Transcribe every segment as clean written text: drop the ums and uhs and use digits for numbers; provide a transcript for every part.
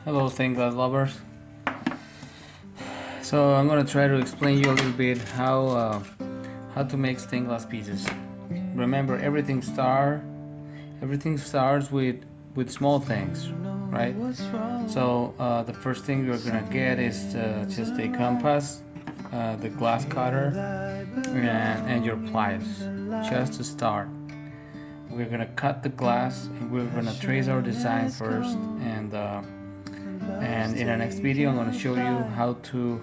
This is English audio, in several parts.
Hello, stained glass lovers. So I'm gonna try to explain you a little bit how to make stained glass pieces. Remember, everything starts with small things, right? So the first thing you're gonna get is just a compass, the glass cutter, and your pliers, just to start. We're gonna cut the glass and we're gonna trace our design first, and in the next video I'm gonna show you how to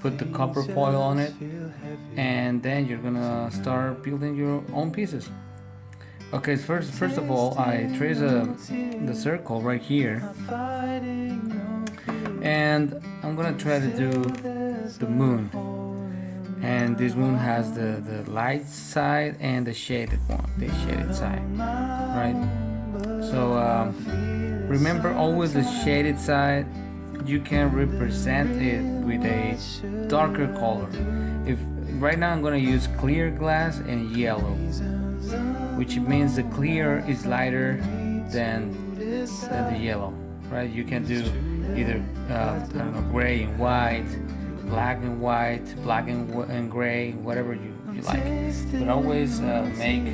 put the copper foil on it, and then you're gonna start building your own pieces. Okay, first of all, I trace the circle right here, and I'm gonna try to do the moon. And this moon has the light side and the shaded side, right? So remember, always the shaded side, you can represent it with a darker color. If right now I'm gonna use clear glass and yellow, which means the clear is lighter than the yellow, right? You can do either I don't know, gray and white, black and white, black and gray, whatever you like, but always make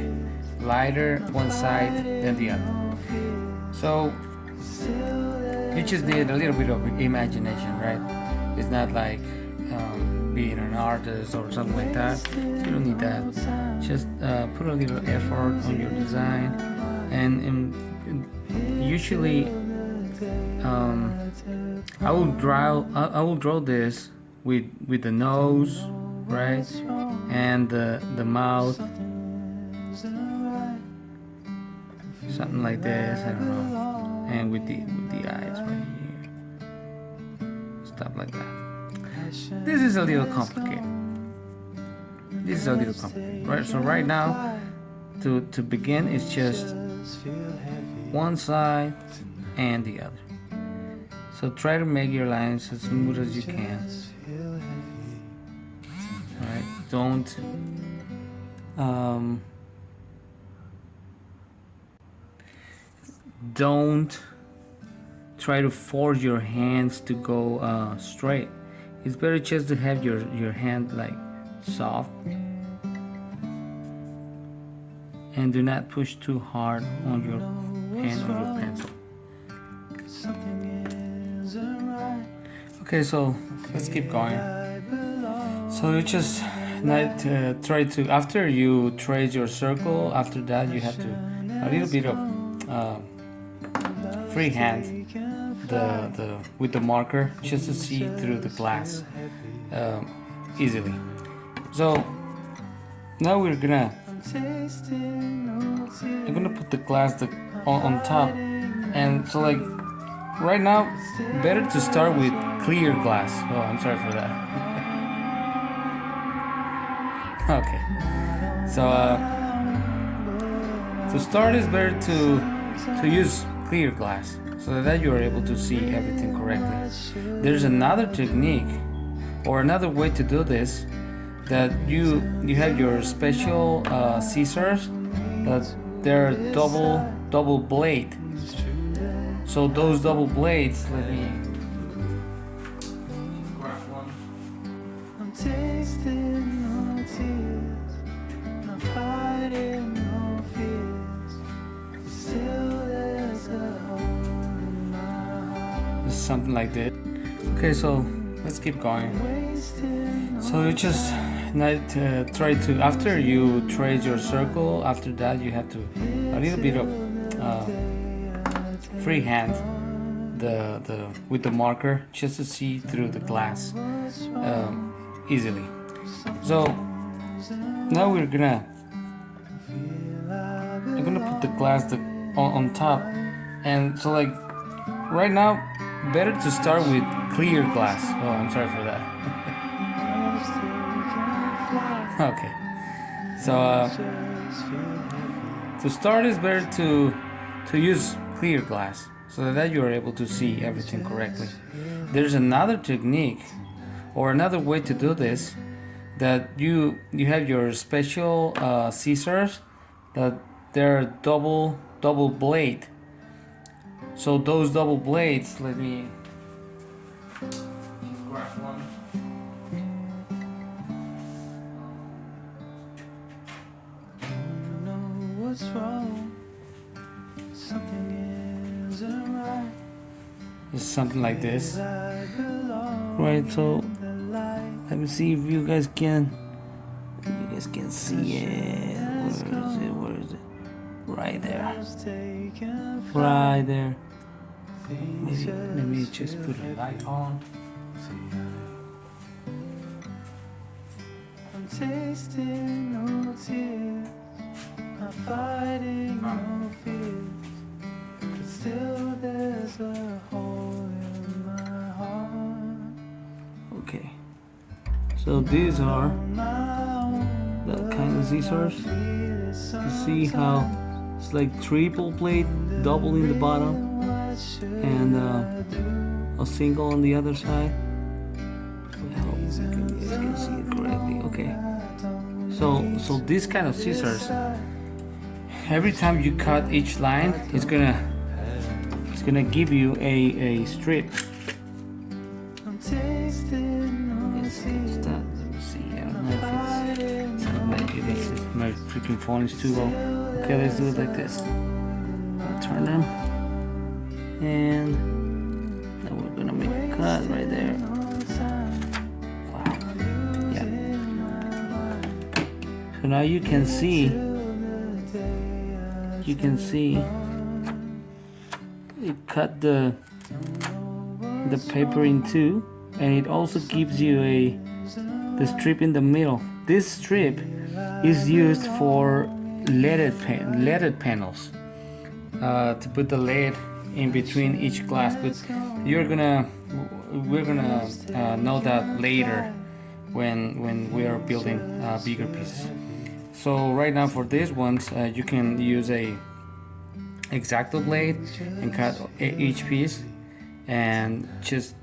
lighter one side than the other. So you just need a little bit of imagination, right? It's not like being an artist or something like that. You don't need that. Just put a little effort on your design, and usually I will draw this with the nose, right, and the mouth, something like this. I don't know, and with the eyes right here, stuff like that. This is a little complicated. Right? So right now, to begin, it's just one side and the other. So try to make your lines as smooth as you can. Alright, don't try to force your hands to go straight. It's better just to have your hand like soft, and do not push too hard on your hand on your pencil. Okay, so let's keep going. So you just try to, after you trace your circle, after that you have to a little bit of freehand with the marker, just to see through the glass easily. So now I'm gonna put the glass on top, and so like right now, better to start with clear glass. Oh, I'm sorry for that. Okay, so to start, it's better to use clear glass, so that you are able to see everything correctly. There's another technique or another way to do this, that you have your special scissors that they're double blade. So those double blades, let me grab one. I'm tasting no tears, not fighting no fears. Still there's a hole in my heart. Something like this. Okay, so let's keep going. So you just try to, after you trace your circle, after that you have to a little bit of freehand with the marker, just to see through the glass easily. So now I'm gonna put the glass on top, and so like right now, better to start with clear glass. Oh, I'm sorry for that. Okay, so to start, it's better to use clear glass, so that you are able to see everything correctly. There's another technique or another way to do this, that you have your special scissors that they're double blade. So those double blades, let me Grab one. What's wrong? Something isn't right. It's something like this. Right, so let me see if you guys can see it. Where is it? Right there. Right there. Maybe, let me just put a light on. I'm tasting no tears. I'm fighting no fears. But still there's a hole in my heart. Okay. So these are the kind of scissors. You see how it's like triple blade, double in the bottom, and a single on the other side. I hope you guys can see it correctly. Okay. So this kind of scissors, every time you cut each line, it's gonna give you a strip. My freaking phone is too low. Okay, let's do it like this. I'll turn them, and now we're gonna make a cut right there. Wow. Yeah. So now you can see it cut the paper in two, and it also gives you the strip in the middle. This strip is used for leaded panels, to put the lead in between each glass. But we're gonna know that later when we are building bigger pieces. So right now for these ones, you can use a X-Acto blade and cut each piece, and just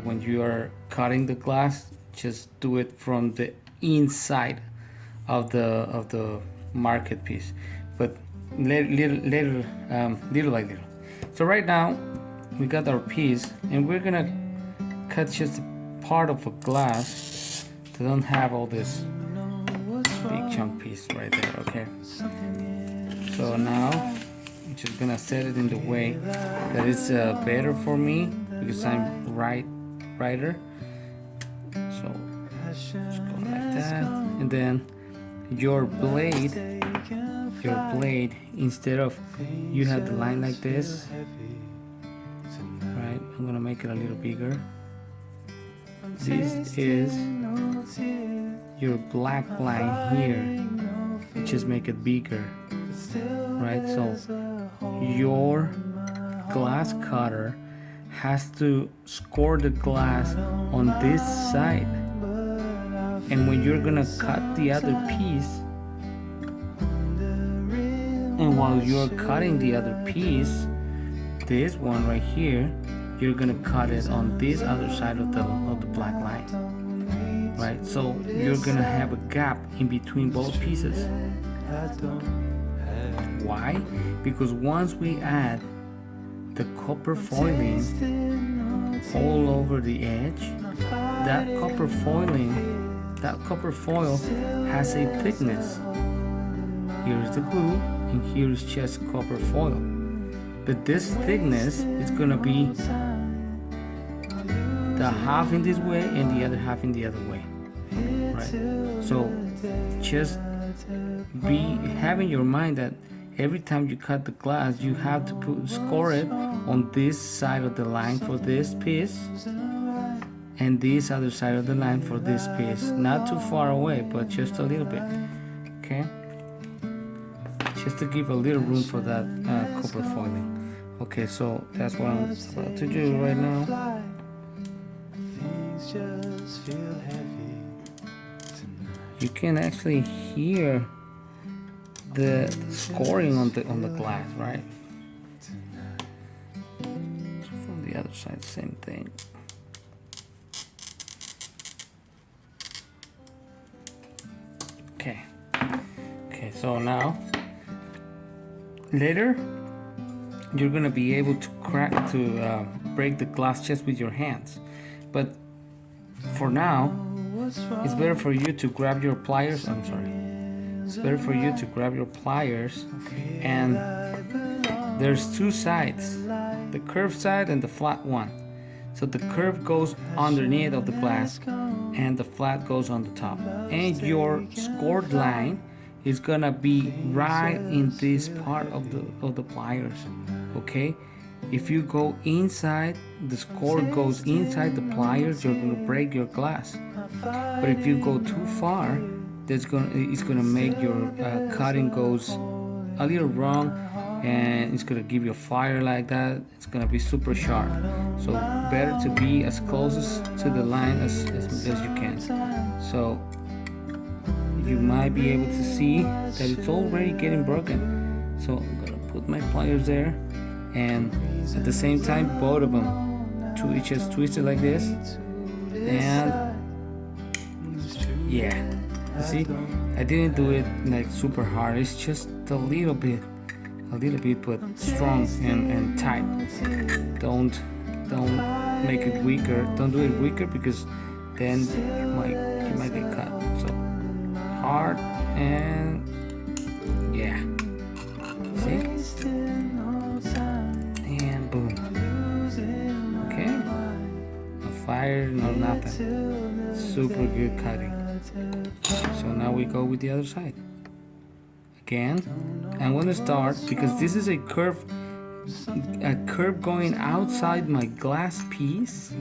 when you are cutting the glass, just do it from the inside of the market piece, but little by little. So right now we got our piece, and we're gonna cut just part of a glass that don't have all this big chunk piece right there. Okay, so now I'm just gonna set it in the way that it's better for me, because I'm righter. So just go like that, and then your blade, instead of you have the line like this, right? I'm gonna make it a little bigger. This is your black line here. Just make it bigger, right? So your glass cutter has to score the glass on this side, and when you're gonna cut the other piece, and while you're cutting the other piece, this one right here, you're gonna cut it on this other side of the black line, right? So you're gonna have a gap in between both pieces. Why? Because once we add the copper foiling all over the edge, that copper foil has a thickness. Here's the glue, and here's just copper foil. But this thickness is gonna be the half in this way and the other half in the other way, right? So just have in your mind that every time you cut the glass, you have to score it on this side of the line for this piece, and this other side of the line for this piece. Not too far away, but just a little bit. Okay? Just to give a little room for that copper foiling. Okay, so that's what I'm about to do right now. You can actually hear the scoring on the glass, right? From the other side, same thing. Okay, so now later you're gonna be able to break the glass just with your hands. But for now, it's better for you to grab your pliers. I'm sorry. It's better for you to grab your pliers, and there's two sides, the curved side and the flat one. So the curve goes underneath of the glass and the flat goes on the top. And your scored line is gonna be right in this part of the pliers. Okay? If you go inside, the score goes inside the pliers, you're gonna break your glass. But if you go too far, it's gonna make your cutting goes a little wrong, and it's gonna give you a fire like that. It's gonna be super sharp. So better to be as close to the line as you can. So you might be able to see that it's already getting broken. So I'm gonna put my pliers there, and at the same time both of them just twist it like this, and yeah, you see, I didn't do it like super hard. It's just a little bit but strong and tight. Don't make it weaker. Don't do it weaker, because then you might get cut. So hard, and yeah, see, and boom. Okay, no fire, no nothing. Super good cutting. So now we go with the other side. Again, I'm going to start, because this is a curve going outside my glass piece.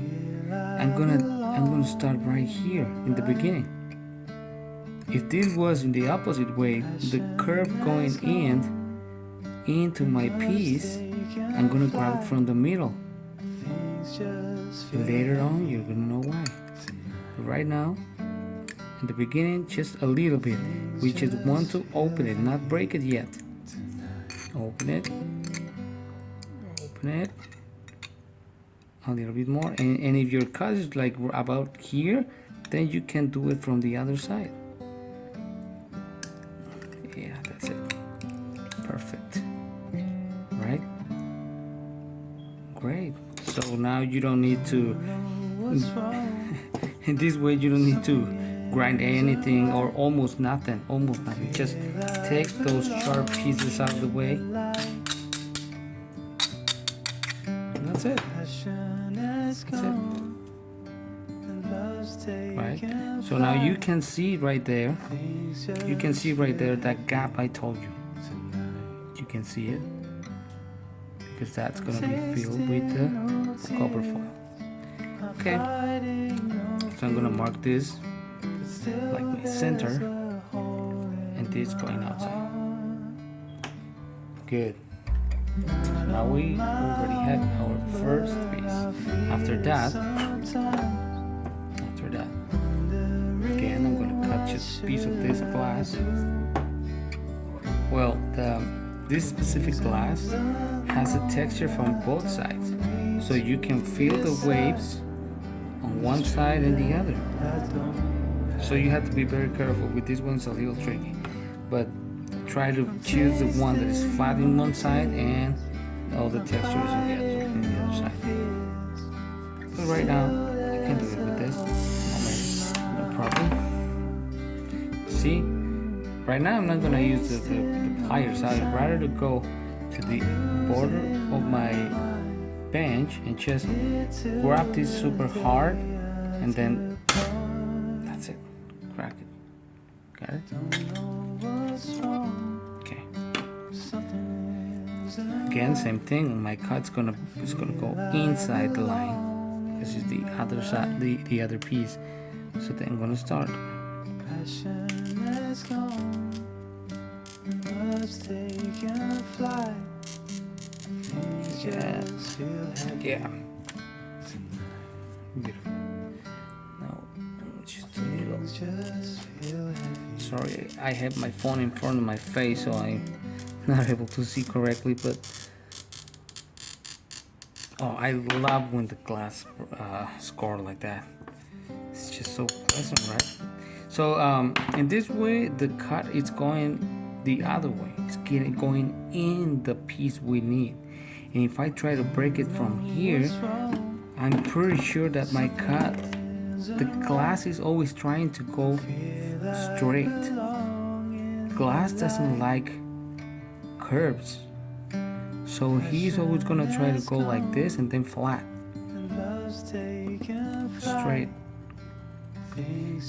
I'm gonna start right here in the beginning. If this was in the opposite way, the curve going into my piece, I'm gonna grab it from the middle. Later on, you're gonna know why. But right now, in the beginning, just a little bit. We just want to open it, not break it yet. Open it a little bit more, and if your cut is like about here, then you can do it from the other side. Yeah, that's it. Perfect. Right? Great. So now you don't need to in this way you don't need to grind anything, or almost nothing. Just take those sharp pieces out of the way. And that's it. Right? So now you can see right there. You can see right there that gap I told you. You can see it, because that's gonna be filled with the copper foil. Okay. So I'm gonna mark this like my center, and this going outside. Good. So now we already have our first piece. After that, again, I'm gonna cut just a piece of this glass. Well, this specific glass has a texture from both sides, so you can feel the waves on one side and the other. So you have to be very careful with this one. It's a little tricky, but try to choose the one that is flat in one side and all the textures on the other side. But right now, I can do it with this. No problem. See, right now I'm not gonna use the pliers. I'd rather to go to the border of my bench and just grab this super hard, and then that's it. Crack it. Got it? Okay. Again, same thing. My cut's gonna go inside the line. This is the other side, the other piece. So then I'm gonna start. Yeah. Beautiful. Now, just a little. Sorry, I have my phone in front of my face, so I'm not able to see correctly, but I love when the glass score like that. It's just so pleasant, right? So in this way, the cut is going the other way. It's going in the piece we need. And if I try to break it from here, I'm pretty sure that my cut, the glass is always trying to go straight. Glass doesn't like curves, so he's always gonna try to go like this and then flat, straight.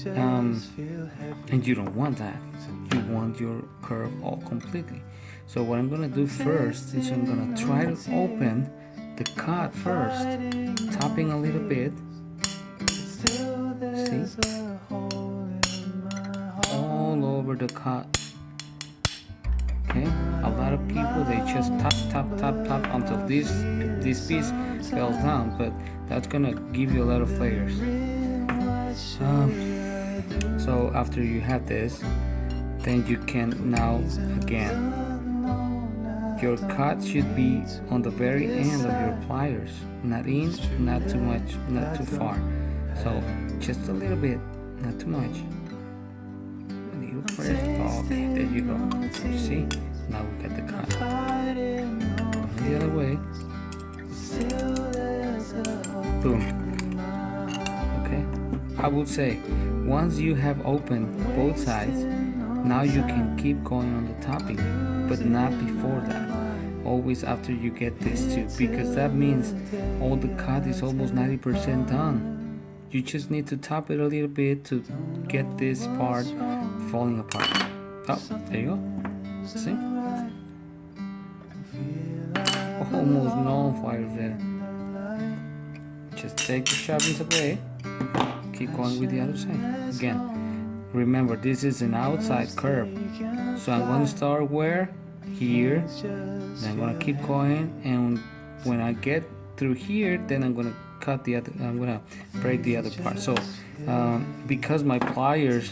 And you don't want that. You want your curve all completely. So what I'm gonna do first is I'm gonna try to open the cut first, tapping a little bit. See? All over the cut. Okay? A lot of people, they just tap until this piece falls down, but that's gonna give you a lot of flavors. So after you have this, then you can now again, your cut should be on the very end of your pliers, not in, not too much, not too far. So just a little bit, not too much. A little press. Okay, there you go. You see? Now we got the cut. The other way. Boom. Okay. I would say once you have opened both sides, now you can keep going on the topping, but not before that. Always after you get this too, because that means all the cut is almost 90% done. You just need to top it a little bit to get this part falling apart. Oh, there you go. See? Almost no fire there. Just take the sharpness away. Keep going with the other side. Again, remember this is an outside curve. So I'm going to start where? Here. Then I'm going to keep going, and when I get through here, then I'm going to cut the other, I'm going to break the other part. So because my pliers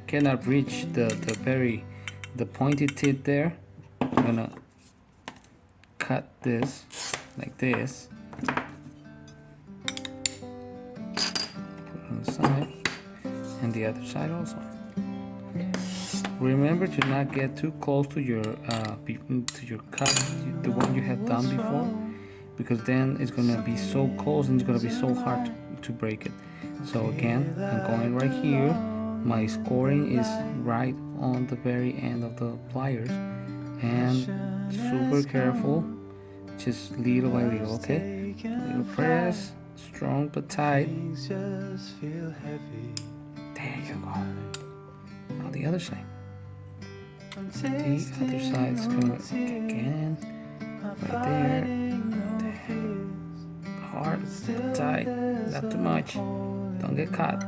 cannot reach the pointed tip there, I'm going to cut this like this. Put on the side and the other side also. Remember to not get too close to your cut, the one you have done before, because then it's gonna be so close and it's gonna be so hard to break it. So again, I'm going right here. My scoring is right on the very end of the pliers, and super careful, just little by little. Okay, little press, strong but tight. There you go. Now the other side. The other side's gonna again right there. Hard, tight, not too much. Don't get caught.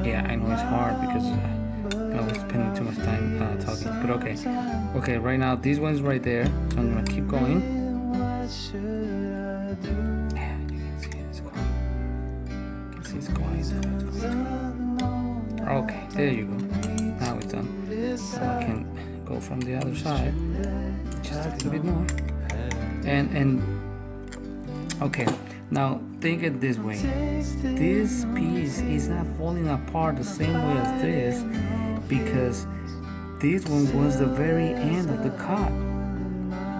Yeah, I know it's hard because I was spending too much time talking. But okay. Okay, right now this one's right there, so I'm gonna keep going. Yeah, you can see it's going. You can see it's going. Okay, there you go. Now it's done. So I can go from the other side just a little bit more. And okay, now think it this way. This piece is not falling apart the same way as this, because this one was the very end of the cut,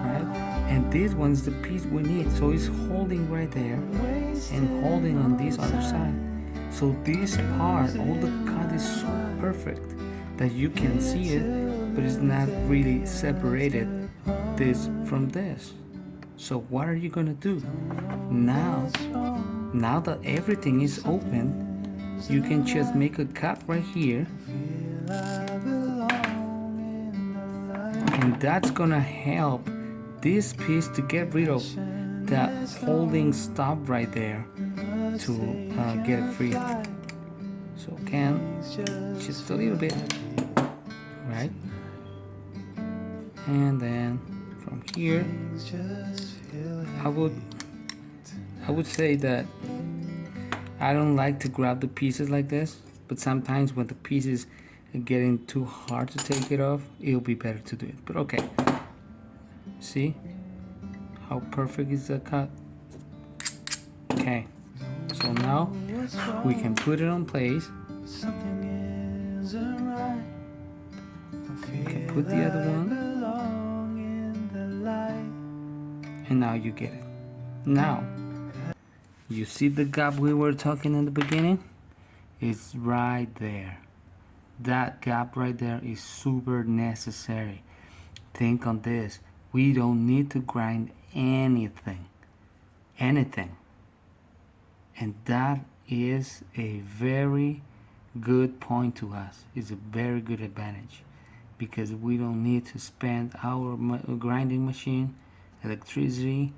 right? And this one's the piece we need, so it's holding right there and holding on this other side. So this part, all the cut is so perfect that you can see it, but it's not really separated this from this. So what are you gonna do? Now that everything is open, you can just make a cut right here, and that's gonna help this piece to get rid of that holding stop right there to get it free. So again, just a little bit, right? And then from here, I would say that I don't like to grab the pieces like this, but sometimes when the pieces are getting too hard to take it off, it'll be better to do it. But okay, see how perfect is the cut? Okay, so now we can put it on place. We can put the other one. and now you get it. Now, you see the gap we were talking in the beginning? It's right there. That gap right there is super necessary. Think on this. We don't need to grind anything. And that is a very good point to us. It's a very good advantage because we don't need to spend our grinding machine, electricity,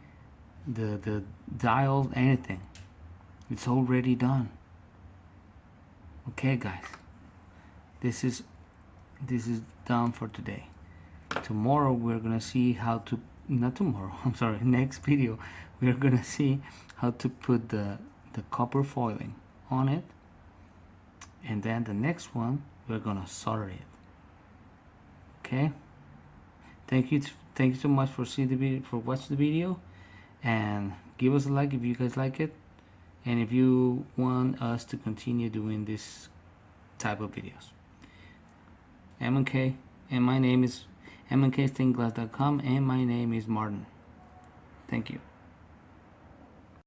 the dial, anything. It's already done. Okay, guys. This is done for today. Tomorrow we're gonna see how to, not tomorrow, I'm sorry, next video we're gonna see how to put the copper foiling on it, and then the next one we're gonna solder it. Okay, thank you so much for seeing the video, for watching the video, and give us a like if you guys like it, and if you want us to continue doing this type of videos. MNK, and my name is MNKStainedGlass.com, and my name is Martin. Thank you.